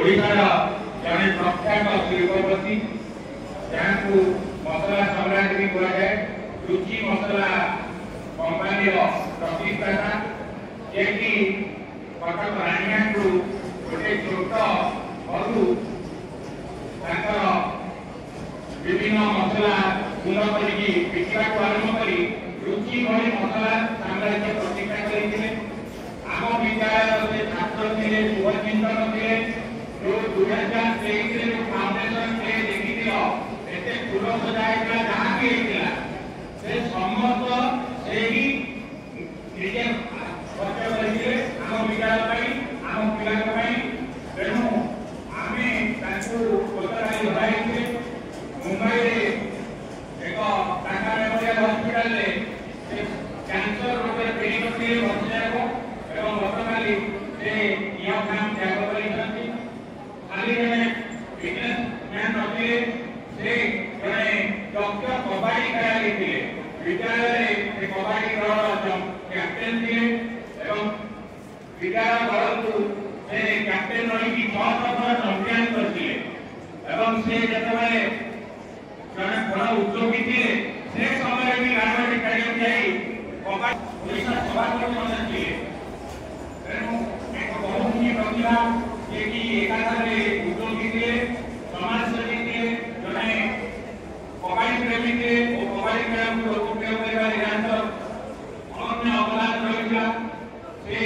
ओडिशार जड़े प्रख्यात शिल्पपति जहाँ मसला सम्राट भी कहुए रुचि मसला कंपानी प्रतिष्ठाता जे कि कटक राणीहाट गोटे छोट घरू विभिन्न मसला गुण करवा आरंभ कर रुचि भली मसला साम्राज्य प्रतिष्ठा करते आम विद्यालय से छात्र थे शुभचिंतन थे जो 2023 फाउंडेशन से देखी एते फूल सजाइला जहाँ भी से समस्त से ही निजे खर्च करते आम विद्यालय आम पिला तेणु आम कोलकाता हराई मुंबई एक टाटा मेमोरियल हॉस्पिटल कैंसर रोग पीड़ित थे बचाइब एवं गतकाली से काम त्याग कर खाली जड़े बिजनेसमैन नथे से जड़े दक्ष कबाड़ी खेलाड़ी थे विद्यालय कबाड़ी दल कैप्टेन थे विद्यालय दल को से कैप्टेन रही 6 थर चैंपियन करते से जतबे जड़े बड़ उद्योगी थे से समय भी राजनीति स्टेडियम जाई ओडिशा सभापति थे तेणु एक बहुमुखी प्रतिभा जे कि एकाधारे उद्योगी थे समाजसेवी थे जड़े कबाड़ी प्रेमी थे और कबाड़ी खेल को लोकप्रिय करने अनन्य अवदान रही से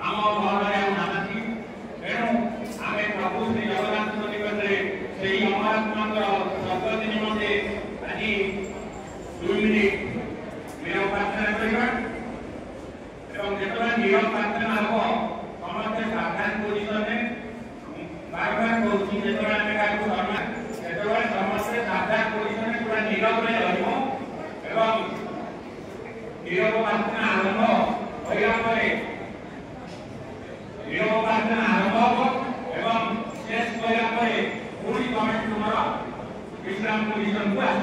आम घर नाथी तेणु आम प्रभु श्री जगन्नाथ निकटरे से महात्मा स्वर्गति निमंते आज 2 मिनिट नीरव प्रार्थना करवा जो नीरव प्रार्थना हम समस्त सावधान पोजिशन बार बार कहूँ जो सम्मान से समस्त सावधान पोजिशन पूरा नीरव में रही नीरव प्रार्थना आरंभ होगा नीरव प्रार्थना आरंभ एवं शेष होगा पुणी तुम तुम विश्राम पोजिशन को आस